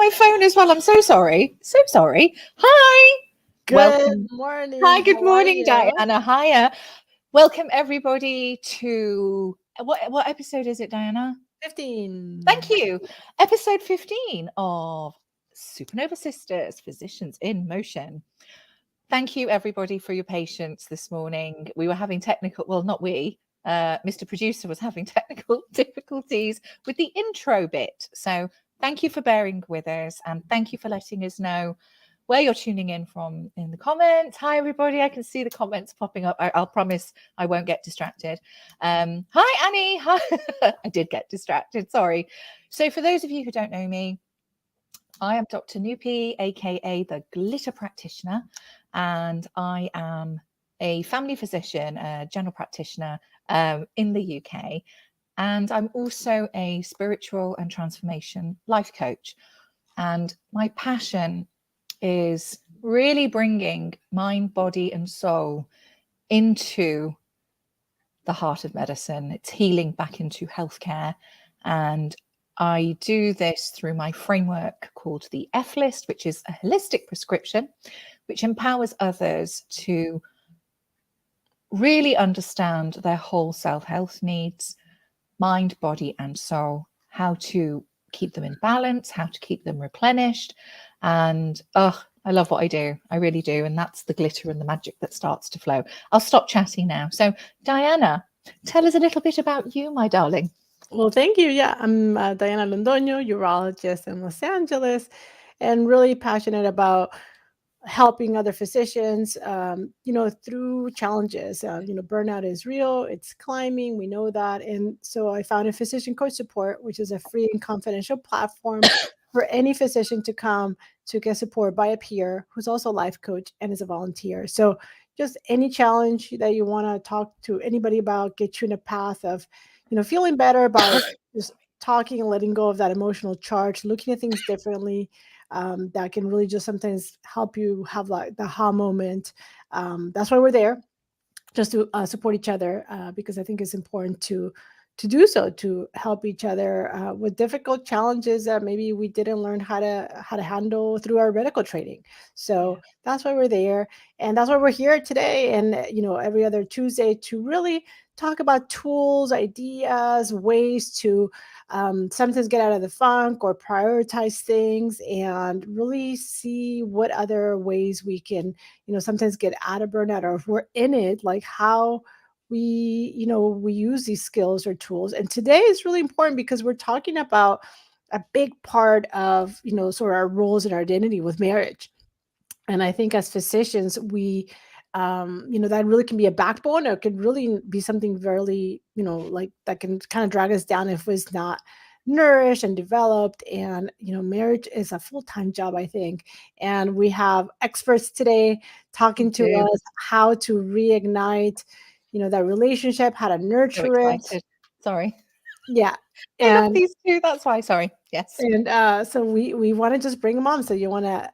my phone as well. I'm so sorry. So sorry. Hi. Good Welcome. morning. Hi, good How are morning, you? Diana. Hiya. Welcome everybody to what episode is it, Diana? 15. Thank you. Episode 15 of Supernova Sisters, Physicians in Motion. Thank you everybody for your patience this morning. We were having technical, well, not we, Mr. Producer was having technical difficulties with the intro bit. So thank you for bearing with us and thank you for letting us know where you're tuning in from in the comments. Hi, everybody. I can see the comments popping up. I'll promise I won't get distracted. Hi, Annie. Hi. I did get distracted. Sorry. So for those of you who don't know me, I am Dr. Nupi, aka the Glitter Practitioner, and I am a family physician, a general practitioner in the UK. And I'm also a spiritual and transformation life coach. And my passion is really bringing mind, body, and soul into the heart of medicine. It's healing back into healthcare. And I do this through my framework called the F list, which is a holistic prescription, which empowers others to really understand their whole self-health needs, mind, body, and soul, how to keep them in balance, how to keep them replenished. And I love what I do. I really do. And that's the glitter and the magic that starts to flow. I'll stop chatting now. So Diana, tell us a little bit about you, my darling. Well, thank you. Yeah, I'm Diana Londoño, urologist in Los Angeles, and really passionate about helping other physicians, through challenges. Burnout is real. It's climbing. We know that. And so I founded Physician Coach Support, which is a free and confidential platform for any physician to come to get support by a peer who's also a life coach and is a volunteer. So just any challenge that you want to talk to anybody about, get you in a path of, feeling better by just talking and letting go of that emotional charge, looking at things differently. That can really just sometimes help you have like the aha moment. That's why we're there, just to support each other, because I think it's important to do so, to help each other with difficult challenges that maybe we didn't learn how to handle through our medical training. So that's why we're there, and that's why we're here today, and every other Tuesday to really talk about tools, ideas, ways to sometimes get out of the funk or prioritize things, and really see what other ways we can sometimes get out of burnout, or if we're in it, like how we use these skills or tools. And today is really important because we're talking about a big part of sort of our roles and our identity with marriage. And I think as physicians, we that really can be a backbone, or it could really be something very like that can kind of drag us down if it's not nourished and developed. And marriage is a full-time job, I think, and we have experts today talking to us how to reignite that relationship, how to nurture it. Sorry. Yeah. I love these two. That's why. Sorry. Yes. And so we want to just bring them on. So you want to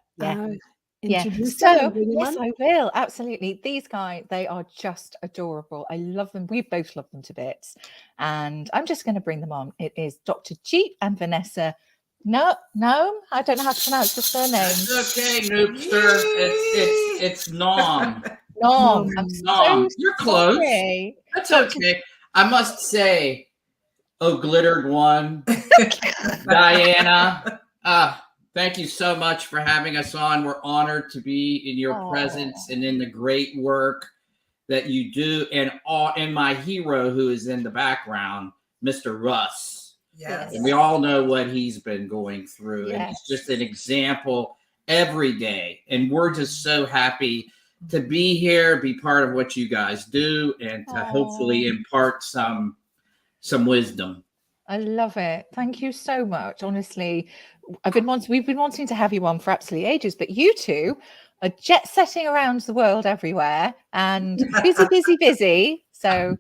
introduce them and bring them yes, on? I will. Absolutely. These guys, they are just adorable. I love them. We both love them to bits. And I'm just going to bring them on. It is Dr. Jeep and Vanessa Naum. I don't know how to pronounce the surname. That's okay, Noopster. It's Naum. Naum. I'm Naum. so You're close. sorry. That's okay. I must say, oh, glittered one, Diana. Thank you so much for having us on. We're honored to be in your presence and in the great work that you do. And my hero, who is in the background, Mr. Russ. Yes. And we all know what he's been going through. Yes. And he's just an example every day. And we're just so happy to be here, be part of what you guys do, and to hopefully impart some wisdom. I love it. Thank you so much. Honestly, we've been wanting to have you on for absolutely ages, but you two are jet setting around the world everywhere and busy. So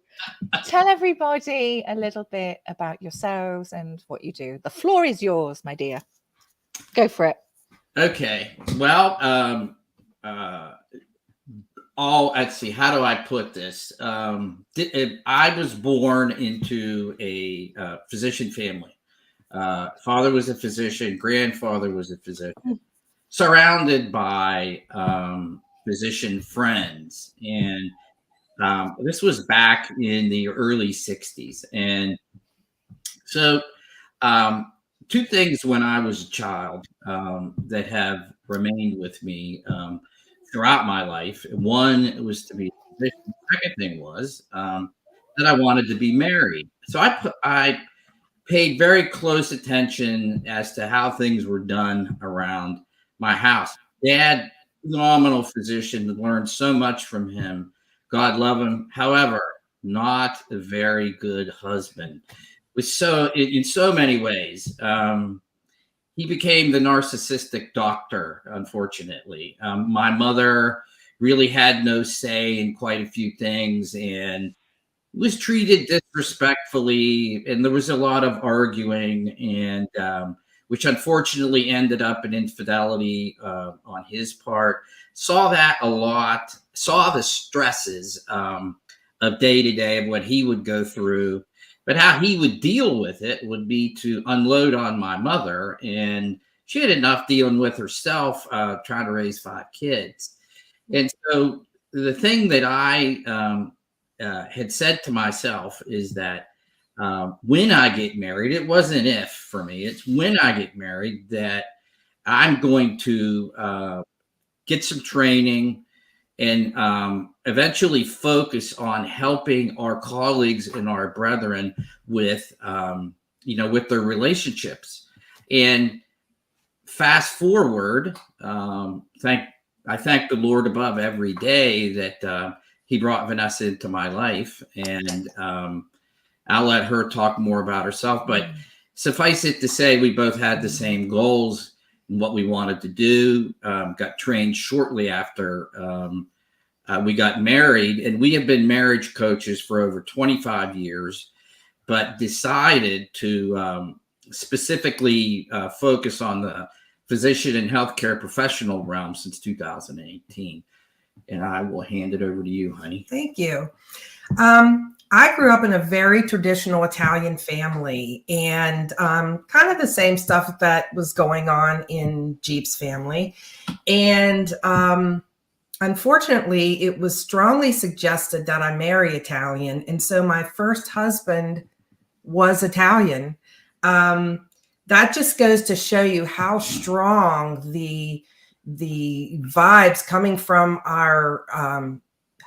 tell everybody a little bit about yourselves and what you do. The floor is yours, my dear. Go for it. Okay. Well, let's see. How do I put this? I was born into a physician family. Father was a physician, grandfather was a physician, surrounded by physician friends. And this was back in the early 60s. And so, two things when I was a child that have remained with me throughout my life. One was to be a physician. The second thing was that I wanted to be married. So I paid very close attention as to how things were done around my house. Dad, phenomenal physician, learned so much from him. God love him. However, not a very good husband. Was so in so many ways. He became the narcissistic doctor, unfortunately. My mother really had no say in quite a few things and was treated disrespectfully. And there was a lot of arguing, and which unfortunately ended up in infidelity on his part. Saw that a lot, saw the stresses of day to day of what he would go through. But how he would deal with it would be to unload on my mother. And she had enough dealing with herself, trying to raise 5 kids. And so the thing that I had said to myself is that when I get married, it wasn't if for me, it's when I get married that I'm going to get some training and eventually focus on helping our colleagues and our brethren with, with their relationships. And fast forward, I thank the Lord above every day that he brought Vanessa into my life, and I'll let her talk more about herself. But suffice it to say, we both had the same goals and what we wanted to do. Got trained shortly after we got married, and we have been marriage coaches for over 25 years, but decided to specifically focus on the physician and healthcare professional realm since 2018. And I will hand it over to you, honey. Thank you. I grew up in a very traditional Italian family, and kind of the same stuff that was going on in Jeep's family. And unfortunately, it was strongly suggested that I marry Italian. And so my first husband was Italian. That just goes to show you how strong the vibes coming from our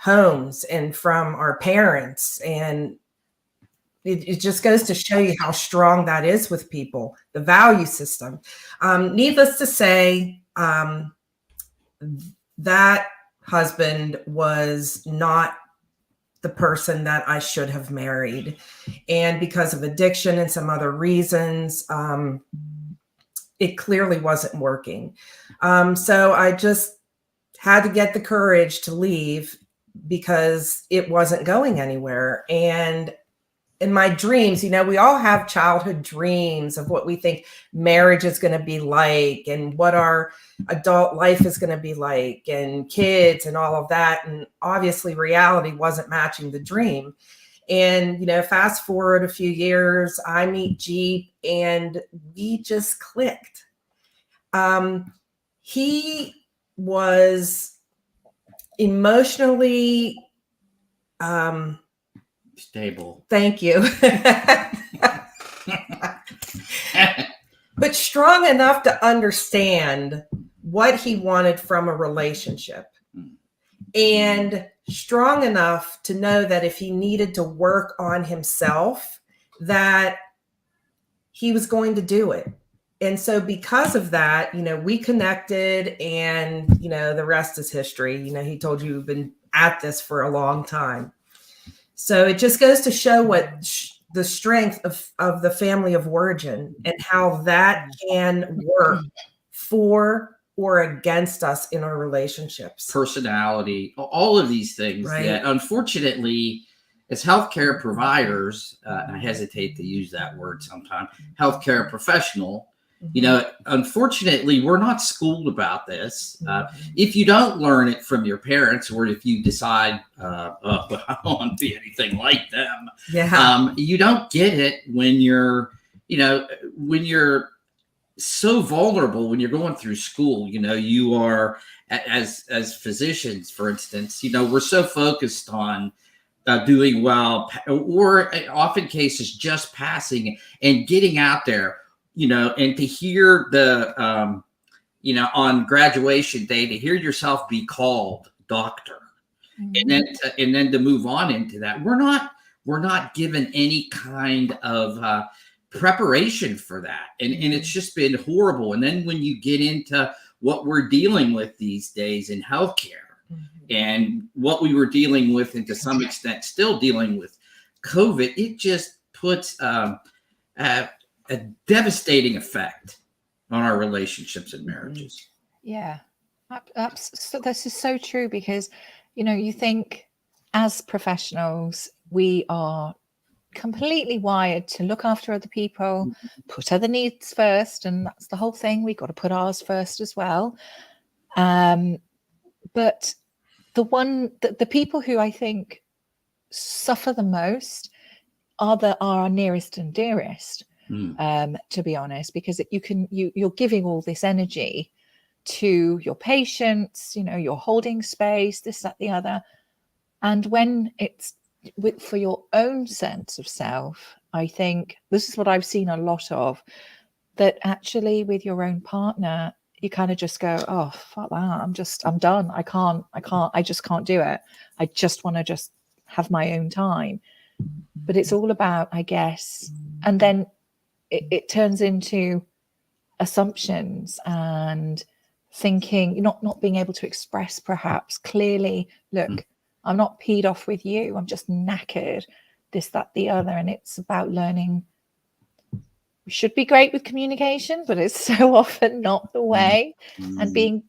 homes and from our parents, and it just goes to show you how strong that is with people, the value system. Needless to say, that husband was not the person that I should have married, and because of addiction and some other reasons, it clearly wasn't working. So I just had to get the courage to leave because it wasn't going anywhere. And in my dreams, we all have childhood dreams of what we think marriage is going to be like and what our adult life is going to be like and kids and all of that. And obviously reality wasn't matching the dream. And, fast forward a few years, I meet Jeep and we just clicked. He was emotionally stable. Thank you. But strong enough to understand what he wanted from a relationship, and strong enough to know that if he needed to work on himself, that he was going to do it. And so because of that, we connected, and, the rest is history. He told you we've been at this for a long time. So it just goes to show what the strength of the family of origin and how that can work for or against us in our relationships. Personality, all of these things, right, that unfortunately, as healthcare providers, and I hesitate to use that word sometimes, healthcare professional, unfortunately, we're not schooled about this. If you don't learn it from your parents, or if you decide, I don't want to be anything like them, you don't get it when you're when you're so vulnerable, when you're going through school, you are, as physicians, for instance, we're so focused on doing well, or often cases just passing and getting out there, and to hear the, on graduation day, to hear yourself be called doctor, and then to move on into that, we're not given any kind of preparation for that, and it's just been horrible. And then when you get into what we're dealing with these days in healthcare, and what we were dealing with, and to some extent still dealing with COVID, it just puts a devastating effect on our relationships and marriages. Yeah, so this is so true, because you think as professionals we are completely wired to look after other people, put other needs first, and that's the whole thing. We've got to put ours first as well. But the people who I think suffer the most are our nearest and dearest, to be honest, because you're giving all this energy to your patients, you're holding space, this, that, the other. And when it's for your own sense of self, I think this is what I've seen a lot of, that actually with your own partner, you kind of just go, oh, fuck that. I'm done. I just can't do it. I just want to just have my own time. But it's all about, I guess, and then it turns into assumptions and thinking, not being able to express perhaps clearly, look, I'm not peed off with you. I'm just knackered, this, that, the other. And it's about learning. We should be great with communication, but it's so often not the way. And being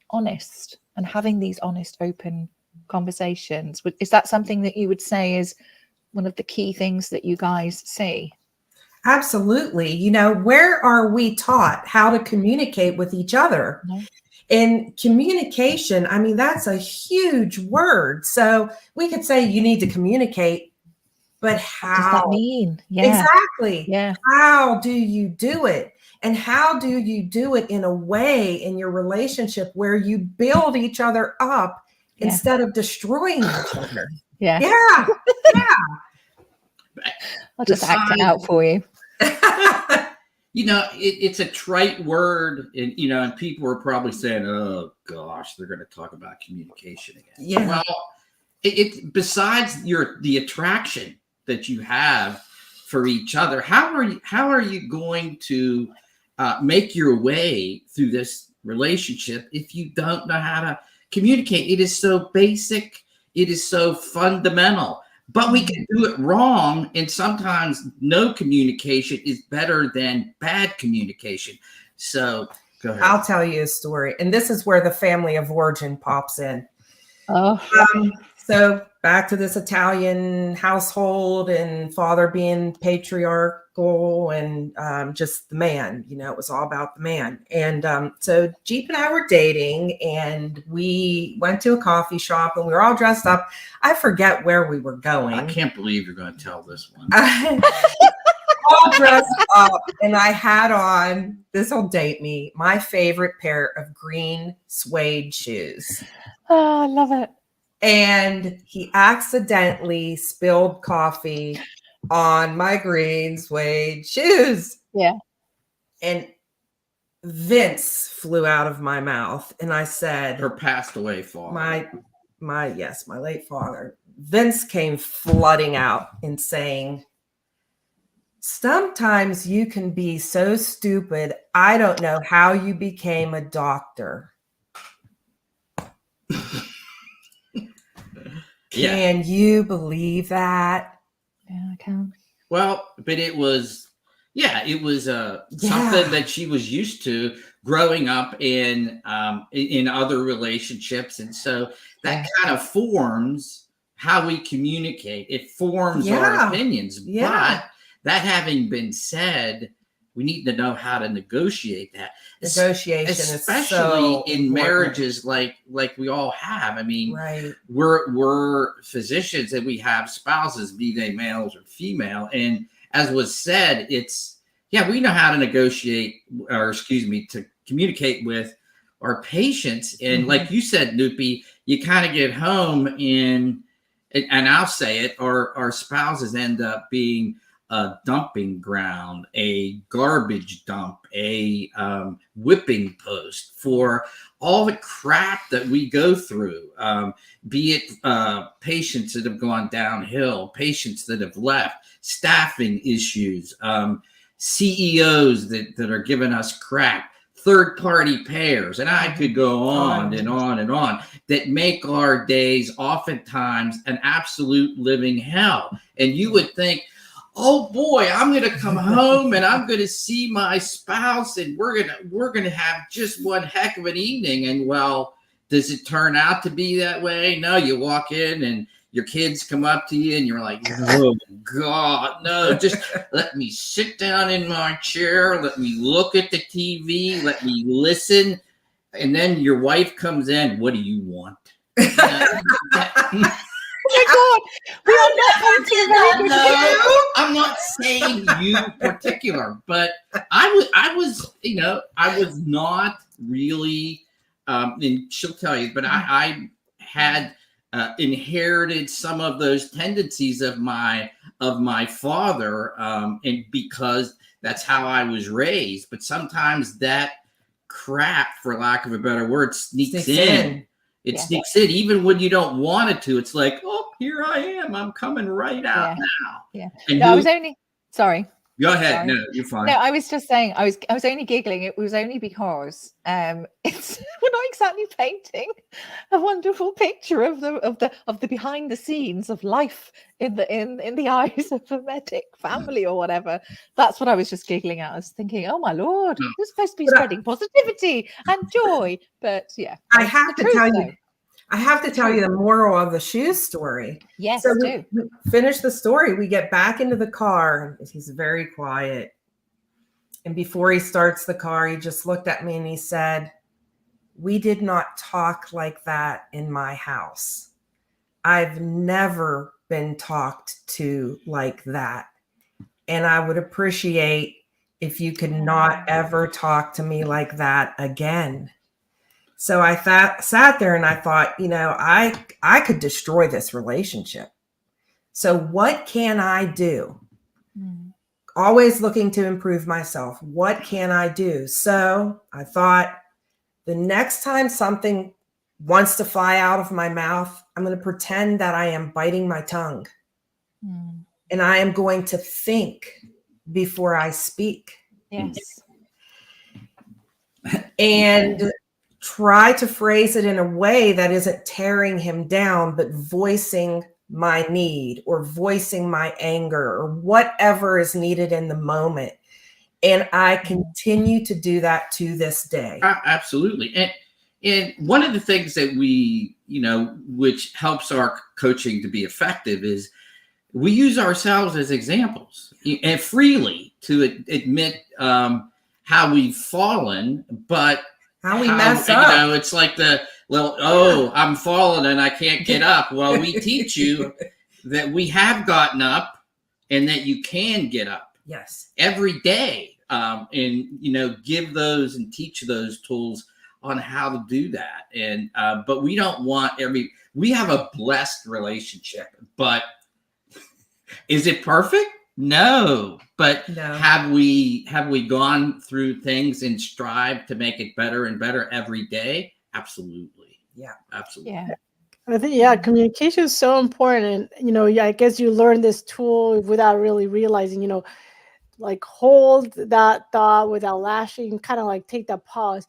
honest and having these honest, open conversations. Is that something that you would say is one of the key things that you guys see? Absolutely. Where are we taught how to communicate with each other? And communication, I mean, that's a huge word. So we could say you need to communicate, but how? What does that mean? Yeah. Exactly. Yeah. How do you do it? And how do you do it in a way in your relationship where you build each other up instead of destroying each other? Yeah. Yeah. I'll just act it out for you. It's a trite word, and people are probably saying, oh gosh, they're going to talk about communication again. Yeah. Well, it besides the attraction that you have for each other, how are you going to make your way through this relationship if you don't know how to communicate? It is so basic. It is so fundamental. But we can do it wrong, and sometimes no communication is better than bad communication. So go ahead. I'll tell you a story. And this is where the family of origin pops in. Oh. So back to this Italian household, and father being patriarchal, and just the man, it was all about the man. And so Jeep and I were dating, and we went to a coffee shop, and we were all dressed up. I forget where we were going. I can't believe you're going to tell this one. All dressed up, and I had on, this will date me, my favorite pair of green suede shoes. Oh, I love it. And he accidentally spilled coffee on my green suede shoes. Yeah. And Vince flew out of my mouth. And I said, her passed away father. My late father. Vince came flooding out and saying, sometimes you can be so stupid. I don't know how you became a doctor. Can you believe that? Yeah, I can. Well, but it was something that she was used to growing up in other relationships, and so that kind of forms how we communicate. It forms our opinions. Yeah. But that having been said, we need to know how to negotiate that. Negotiation, especially is so in marriages like we all have. I mean, right. We're physicians, and we have spouses, be they males or female. And as was said, it's Yeah, we know how to negotiate, or excuse me, to communicate with our patients. And like you said, Nupi, you kind of get home and I'll say it, our spouses end up being a dumping ground, a garbage dump, a whipping post for all the crap that we go through, be it patients that have gone downhill, patients that have left, staffing issues, CEOs that are giving us crap, third-party payers, and I could go on and on and on, that make our days oftentimes an absolute living hell. And you would think, oh boy, I'm going to come home and I'm going to see my spouse and we're going to have just one heck of an evening. And well, does it turn out to be that way? No, you walk in and your kids come up to you and you're like, oh God, no, just let me sit down in my chair. Let me look at the TV. Let me listen. And then your wife comes in. What do you want? Oh my God, we are not painting a very good picture. I'm not saying you particular, but I was not really, and she'll tell you, but I had inherited some of those tendencies of my father, and because that's how I was raised. But sometimes that crap, for lack of a better word, sneaks in. It sneaks in even when you don't want it to. It's like, oh, here I am. I'm coming right out now. Yeah. And No, I was only sorry. Go ahead. Sorry. No, you're fine. No, I was just saying I was only giggling. It was only because it's we're not exactly painting a wonderful picture of the behind the scenes of life in the eyes of a medic family or whatever. That's what I was just giggling at. I was thinking, oh my Lord, we're supposed to be spreading positivity and joy. But yeah, I have to tell you. I have to tell you the moral of the shoe story. Yes, so we finish the story. We get back into the car. He's very quiet. And before he starts the car, he just looked at me and he said, "We did not talk like that in my house. I've never been talked to like that. And I would appreciate if you could not ever talk to me like that again." So I sat there and I thought, I could destroy this relationship. So what can I do? Always looking to improve myself. What can I do? So I thought, the next time something wants to fly out of my mouth, I'm going to pretend that I am biting my tongue. And I am going to think before I speak. Yes. And try to phrase it in a way that isn't tearing him down, but voicing my need or voicing my anger or whatever is needed in the moment. And I continue to do that to this day. Absolutely. And one of the things that we, which helps our coaching to be effective is we use ourselves as examples and freely to admit how we've fallen, but how we mess up. It's like I'm falling and I can't get up. Well, we teach you that we have gotten up and that you can get up. Yes. Every day. And, give those and teach those tools on how to do that. And, but we don't want we have a blessed relationship, but is it perfect? No, but have we gone through things and strive to make it better and better every day? Absolutely. Yeah, absolutely. Yeah. I think, communication is so important. And, I guess you learn this tool without really realizing, like hold that thought without lashing, kind of like take that pause.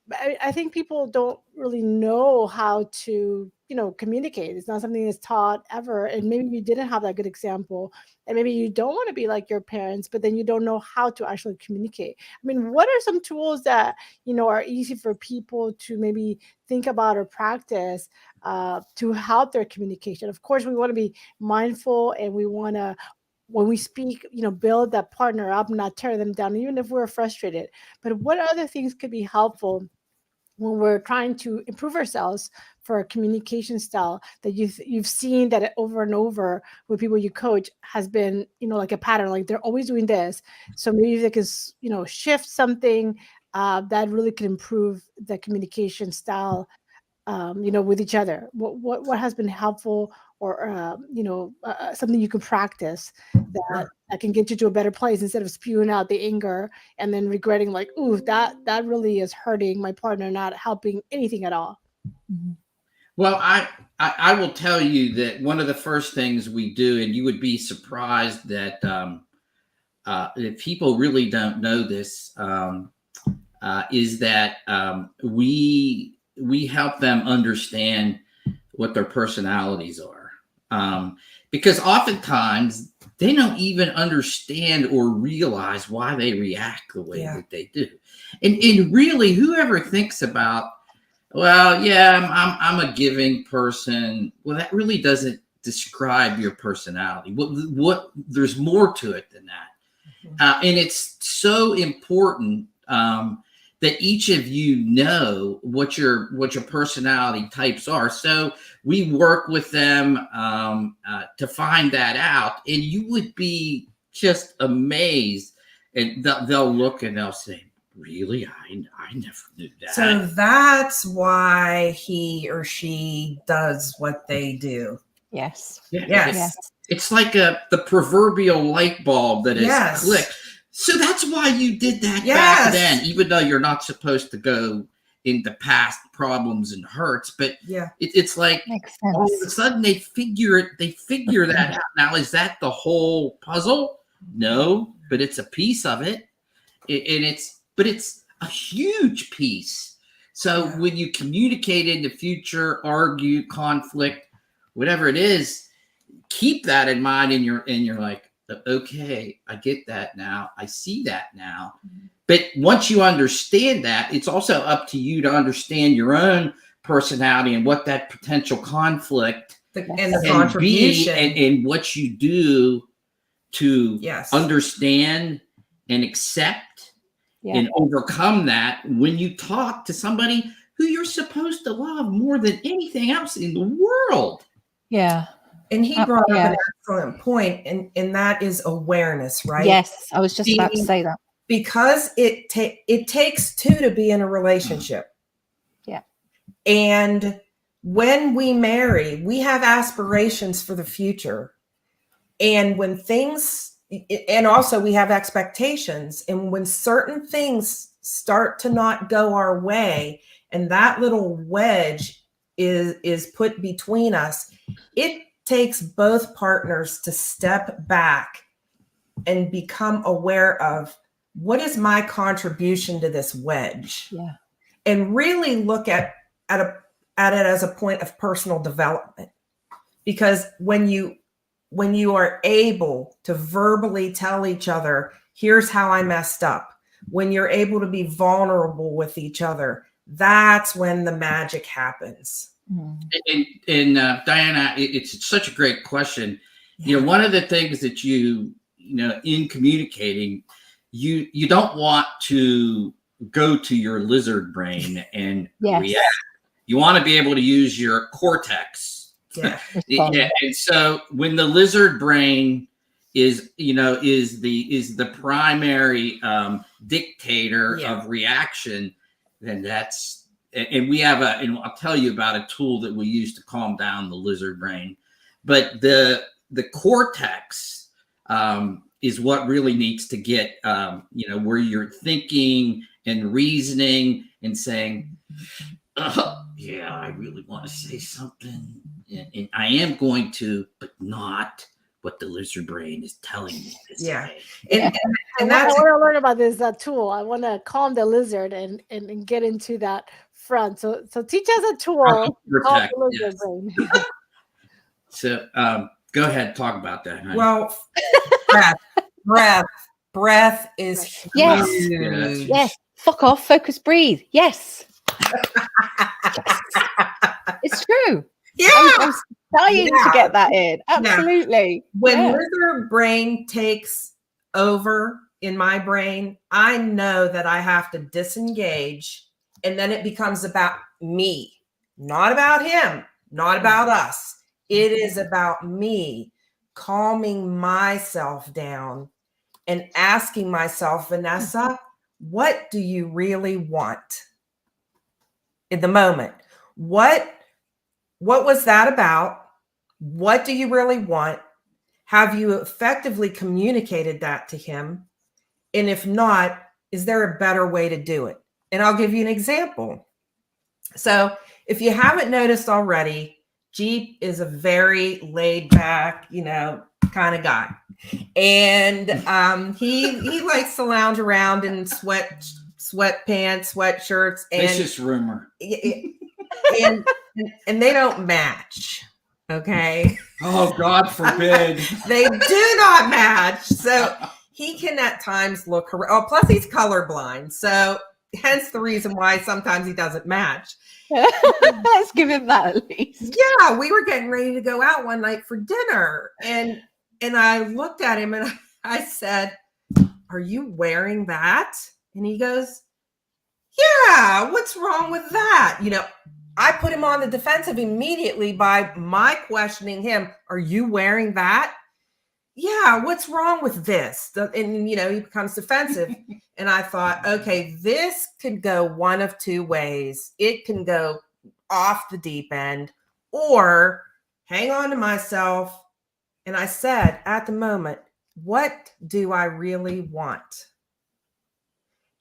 But I think people don't really know how to, communicate. It's not something that's taught ever. And maybe you didn't have that good example. And maybe you don't want to be like your parents, but then you don't know how to actually communicate. I mean, what are some tools that, are easy for people to maybe think about or practice to help their communication? Of course, we want to be mindful and we want to, when we speak, build that partner up, not tear them down, even if we're frustrated. But what other things could be helpful when we're trying to improve ourselves for a communication style, that you've seen that over and over with people you coach has been, like a pattern, like they're always doing this. So maybe they can, shift something that really can improve the communication style, with each other. What has been helpful, or something you can practice that can get you to a better place, instead of spewing out the anger and then regretting, like, ooh, that really is hurting my partner, not helping anything at all. Well, I will tell you that one of the first things we do, and you would be surprised that if people really don't know this, is that we help them understand what their personalities are, because oftentimes they don't even understand or realize why they react the way that they do. And really, whoever thinks about, well, yeah, I'm a giving person, well, that really doesn't describe your personality. What there's more to it than that. And it's so important that each of you know what your personality types are. So we work with them to find that out, and you would be just amazed. And they'll look and they'll say, "Really, I never knew that." So that's why he or she does what they do. Yes. Yes. It's like the proverbial light bulb that is clicked. So that's why you did that back then, even though you're not supposed to go into past problems and hurts. But it's like all of a sudden they figure that out. Now, is that the whole puzzle? No, but it's a piece of it. But it's a huge piece. So when you communicate in the future, argue, conflict, whatever it is, keep that in mind, and you're like, okay, I get that now. I see that now. But once you understand that, it's also up to you to understand your own personality and what that potential conflict and the contribution and what you do to understand and accept and overcome that when you talk to somebody who you're supposed to love more than anything else in the world. Yeah. And he brought up an excellent point, and that is awareness, right? Yes, I was just about to say that. Because it takes two to be in a relationship. Yeah. And when we marry, we have aspirations for the future. And when and also we have expectations. And when certain things start to not go our way, and that little wedge is put between us, it takes both partners to step back and become aware of, what is my contribution to this wedge? Yeah. And really look at it as a point of personal development. Because when you are able to verbally tell each other, here's how I messed up, when you're able to be vulnerable with each other, that's when the magic happens. And Diana, it's such a great question. One of the things that in communicating, you don't want to go to your lizard brain and react. You want to be able to use your cortex. And so when the lizard brain is the primary dictator of reaction, then and we have and I'll tell you about a tool that we use to calm down the lizard brain. But the cortex is what really needs to get, where you're thinking and reasoning and saying, yeah, I really want to say something, and I am going to, but not what the lizard brain is telling me to say. And I want to learn about this tool. I want to calm the lizard and get into that front. So teach us a tool called the lizard brain. So go ahead, talk about that, honey. Well, breath is huge. Yes. Fuck off, focus, breathe. Yes. It's true. Yeah. I was dying to get that in. Absolutely. When lizard brain takes over in my brain, I know that I have to disengage And then it becomes about me, not about him, not about us. It is about me calming myself down and asking myself, Vanessa, what do you really want in the moment? What was that about? What do you really want? Have you effectively communicated that to him? And if not, is there a better way to do it? And I'll give you an example. So if you haven't noticed already, Jeep is a very laid back, kind of guy. And he likes to lounge around in sweatpants, sweatshirts, and Vicious rumor. and they don't match. Okay. Oh, God forbid. They do not match. So he can at times look, plus he's colorblind. So hence the reason why sometimes he doesn't match. Let's give him that at least. Yeah, we were getting ready to go out one night for dinner. And I looked at him and I said, "Are you wearing that?" And he goes, "Yeah, what's wrong with that?" I put him on the defensive immediately by my questioning him. "Are you wearing that?" "Yeah, what's wrong with this?" And, he becomes defensive. And I thought, okay, this could go one of two ways. It can go off the deep end or hang on to myself. And I said, at the moment, what do I really want?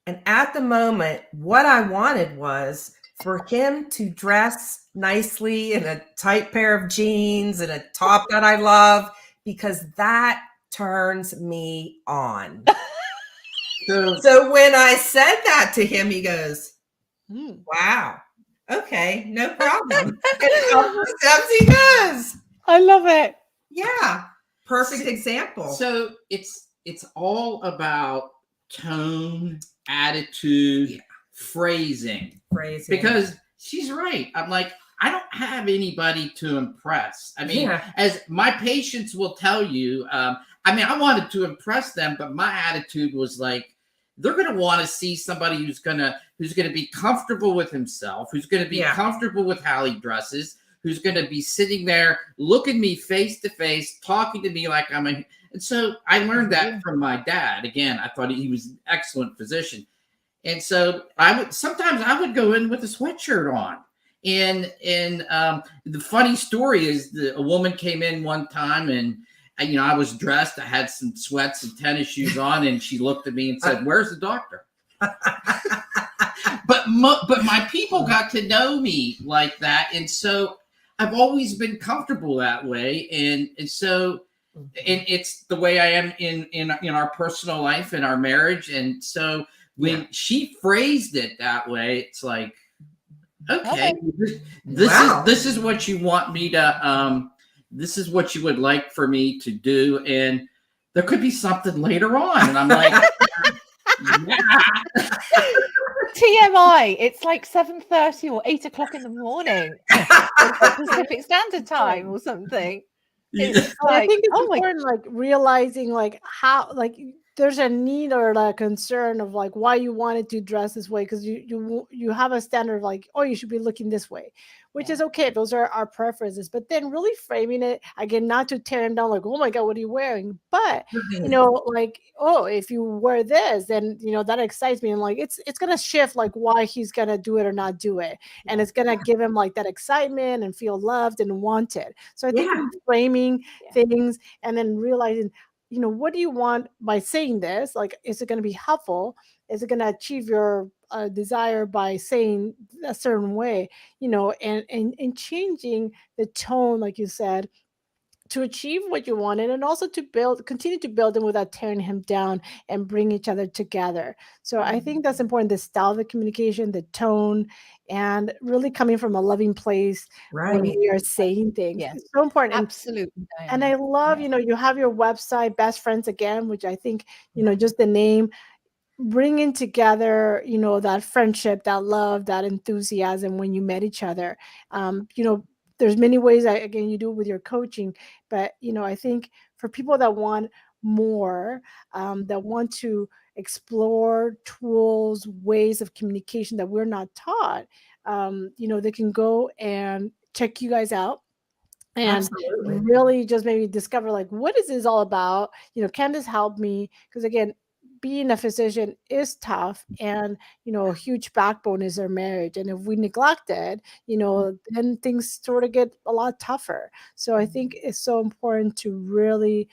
And at the moment, what I wanted was for him to dress nicely in a tight pair of jeans and a top that I love, because that turns me on. So when I said that to him, he goes, "Wow, okay, no problem." And steps he does. I love it. Yeah, perfect example. So it's all about tone, attitude, phrasing. Because she's right. I'm like, I don't have anybody to impress. I mean, as my patients will tell you, I wanted to impress them, but my attitude was like, they're going to want to see somebody who's going to be comfortable with himself, who's going to be comfortable with how he dresses, who's going to be sitting there looking me face to face, talking to me like and so I learned that from my dad. Again, I thought he was an excellent physician. And so sometimes I would go in with a sweatshirt on. And the funny story is a woman came in one time and I was dressed. I had some sweats and tennis shoes on, and she looked at me and said, "Where's the doctor?" But my people got to know me like that, and so I've always been comfortable that way, and so it's the way I am in our personal life and our marriage, and so when she phrased it that way, it's like, okay, this is what you want me to this is what you would like for me to do, and there could be something later on, and I'm like, TMI. It's like 7:30 or 8 o'clock in the morning, Pacific Standard Time or something. It's I think it's important, like realizing like how there's a need or a concern of like why you wanted to dress this way, because you have a standard of like, oh, you should be looking this way, which is okay. Those are our preferences, but then really framing it again, not to tear him down like, oh my God, what are you wearing? But like, oh, if you wear this, then that excites me, and like it's gonna shift like why he's gonna do it or not do it, and it's gonna give him like that excitement and feel loved and wanted. So I think framing things and then realizing, what do you want by saying this? Like, is it going to be helpful? Is it going to achieve your desire by saying a certain way? And changing the tone, like you said, to achieve what you wanted, and also to continue to build him without tearing him down and bring each other together. So I think that's important, the style of the communication, the tone, and really coming from a loving place when we are saying things. Yeah. It's so important. Absolutely. And I love, you have your website, Best Friends Again, which I think, just the name, bringing together, that friendship, that love, that enthusiasm when you met each other. There's many ways again, you do it with your coaching, but, I think for people that want more, that want to explore tools, ways of communication that we're not taught, they can go and check you guys out and Absolutely. really just maybe discover like, what is this all about? Can this help me? Because again, being a physician is tough, and a huge backbone is their marriage. And if we neglect it, then things sort of get a lot tougher. So I think it's so important to really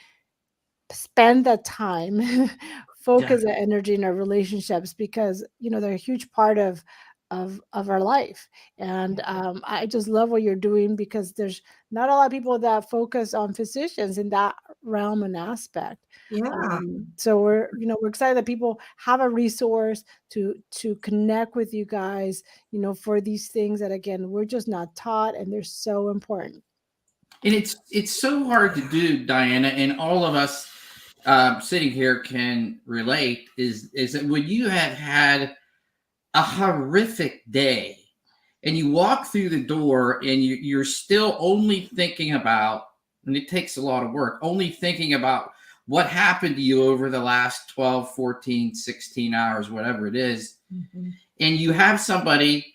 spend that time, focus the energy in our relationships, because they're a huge part of our life. And I just love what you're doing, because there's not a lot of people that focus on physicians in that realm and aspect. Yeah. So we're excited that people have a resource to connect with you guys, for these things that, again, we're just not taught, and they're so important. And it's so hard to do, Diana, and all of us sitting here can relate, is that when you have had a horrific day and you walk through the door and you're still only thinking about, and it takes a lot of work, only thinking about what happened to you over the last 12, 14, 16 hours, whatever it is. Mhm. And you have somebody,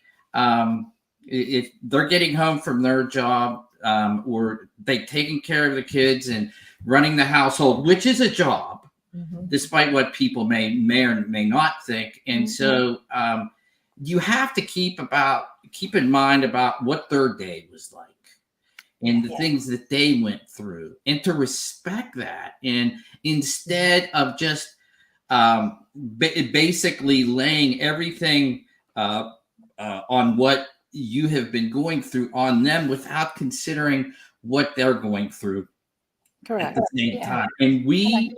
if they're getting home from their job, or they've taken care of the kids and running the household, which is a job, Mhm. despite what people may or may not think. And so you have to keep in mind about what their day was like and the things that they went through, and to respect that. And instead of just basically laying everything on what you have been going through on them without considering what they're going through Correct. at the same time. And we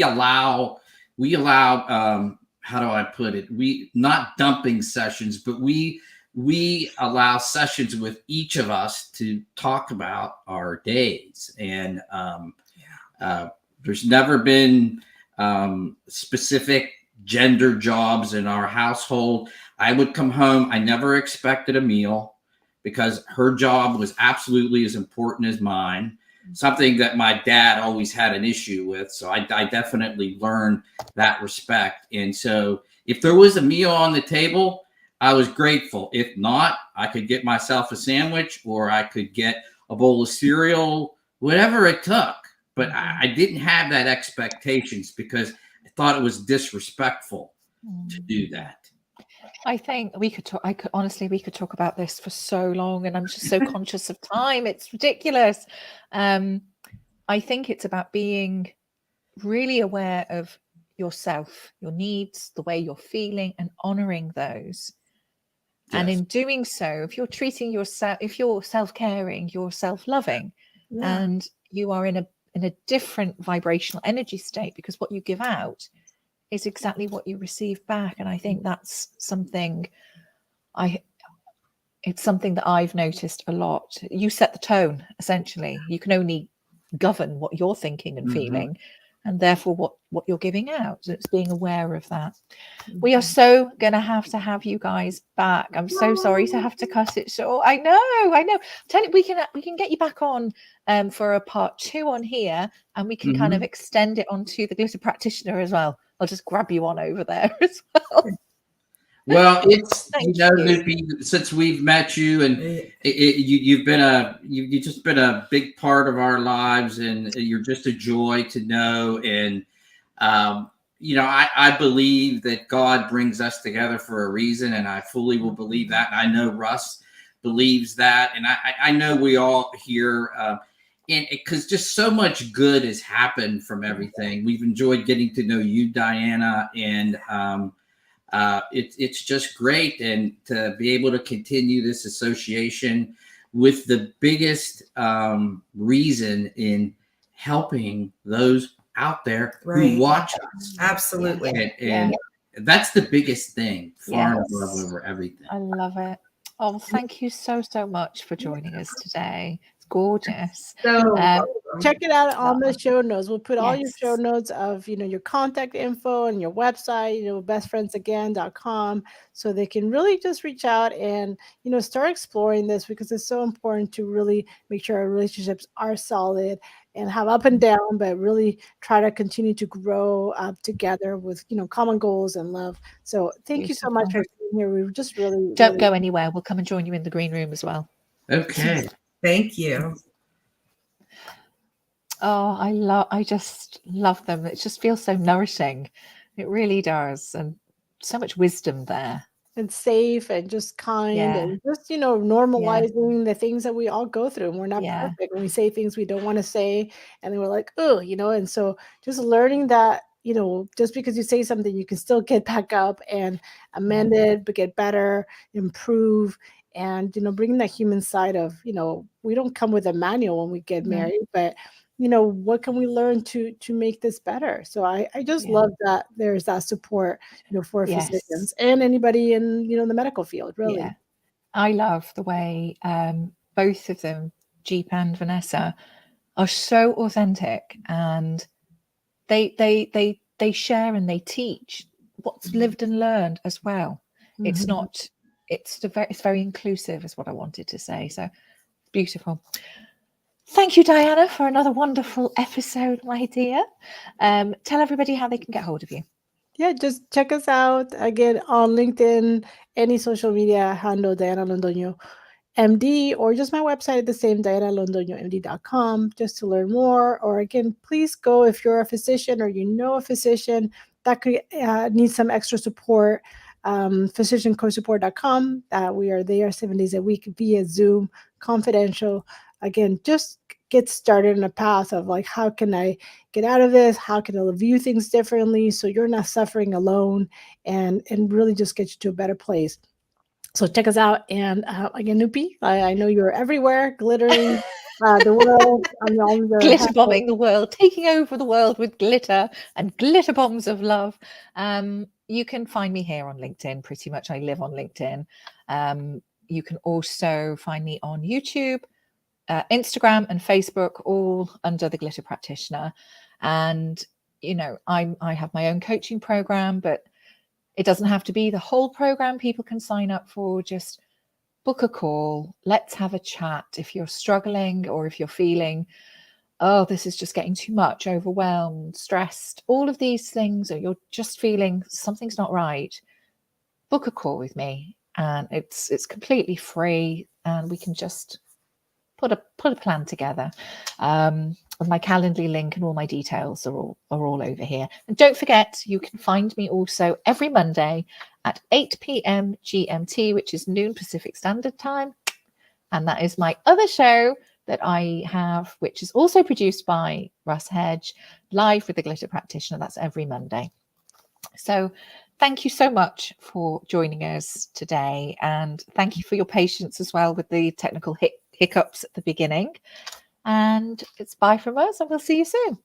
allow how do I put it? We not dumping sessions, but we allow sessions with each of us to talk about our days. And there's never been specific gender jobs in our household. I would come home. I never expected a meal, because her job was absolutely as important as mine, something that my dad always had an issue with. So I definitely learned that respect. And so if there was a meal on the table, I was grateful. If not, I could get myself a sandwich, or I could get a bowl of cereal, whatever it took. But I didn't have that expectations, because I thought it was disrespectful to do that. I think we could talk. We could talk about this for so long, and I'm just so conscious of time. It's ridiculous. I think it's about being really aware of yourself, your needs, the way you're feeling, and honoring those. And in doing so, if you're treating yourself, if you're self-caring, you're self-loving, and you are in a different vibrational energy state, because what you give out is exactly what you receive back. And I think that's something it's something that I've noticed a lot. You set the tone, essentially. You can only govern what you're thinking and feeling, and therefore what you're giving out. So it's being aware of that. We are so going to have you guys back. I'm so sorry to have to cut it short. I know. Tell you, we can get you back on for a part 2 on here, and we can kind of extend it onto the glitter practitioner as well. I'll just grab you on over there as well. Well, it's Lupe, since we've met you, and you've just been a big part of our lives, and you're just a joy to know. And I believe that God brings us together for a reason, and I fully will believe that. And I know Russ believes that, and I know we all here, and because just so much good has happened from everything. We've enjoyed getting to know you, Diana, and it's just great, and to be able to continue this association with the biggest reason in helping those out there who watch us. Absolutely. And that's the biggest thing, far and above over everything. I love it. Oh, thank you so much for joining us today. It's gorgeous. So check it out on the show notes. We'll put all your show notes of your contact info and your website, bestfriendsagain.com, so they can really just reach out and start exploring this, because it's so important to really make sure our relationships are solid and have up and down, but really try to continue to grow up together with, common goals and love. So thank you so much for being here. We were just really Don't go anywhere. We'll come and join you in the green room as well. Okay. Thank you. Oh, I just love them. It just feels so nourishing. It really does. And so much wisdom there. and safe and just kind Yeah. and just, normalizing the things that we all go through. And we're not Yeah. perfect. When we say things we don't want to say, and then we're like, oh, and so just learning that, just because you say something, you can still get back up and amend it, but get better, improve. And, bringing that human side of, we don't come with a manual when we get married, but what can we learn to make this better? So I just love that there's that support, for physicians and anybody in, the medical field, really. Yeah. I love the way both of them, Jeep and Vanessa, are so authentic, and they share and they teach what's lived and learned as well. It's not, it's very inclusive is what I wanted to say. So beautiful. Thank you, Diana, for another wonderful episode, my dear. Tell everybody how they can get hold of you. Yeah, just check us out again on LinkedIn, any social media handle, Diana Londoño MD, or just my website, the same, dianalondoñomd.com, just to learn more. Or again, please go if you're a physician or you know a physician that could need some extra support. physiciancosupport.com. We are there 7 days a week via Zoom, confidential. Again, just get started on a path of like, how can I get out of this? How can I view things differently so you're not suffering alone, and really just get you to a better place. So check us out. And again, Nupi, I know you're everywhere, glittering the world. Glitter bombing the world, taking over the world with glitter and glitter bombs of love. You can find me here on LinkedIn. Pretty much, I live on LinkedIn. You can also find me on YouTube, Instagram, and Facebook, all under the Glitter Practitioner. And I have my own coaching program, but it doesn't have to be the whole program. People can sign up for just book a call. Let's have a chat. If you're struggling, or if you're feeling, oh, this is just getting too much, overwhelmed, stressed, all of these things, or you're just feeling something's not right, book a call with me, and it's completely free, and we can just put a plan together. My Calendly link and all my details are all over here. And don't forget, you can find me also every Monday at 8 p.m. GMT, which is noon Pacific Standard Time. And that is my other show that I have, which is also produced by Russ Hedge, Live with the Glitter Practitioner. That's every Monday. So thank you so much for joining us today. And thank you for your patience as well with the technical hiccups at the beginning. And it's bye from us, and we'll see you soon.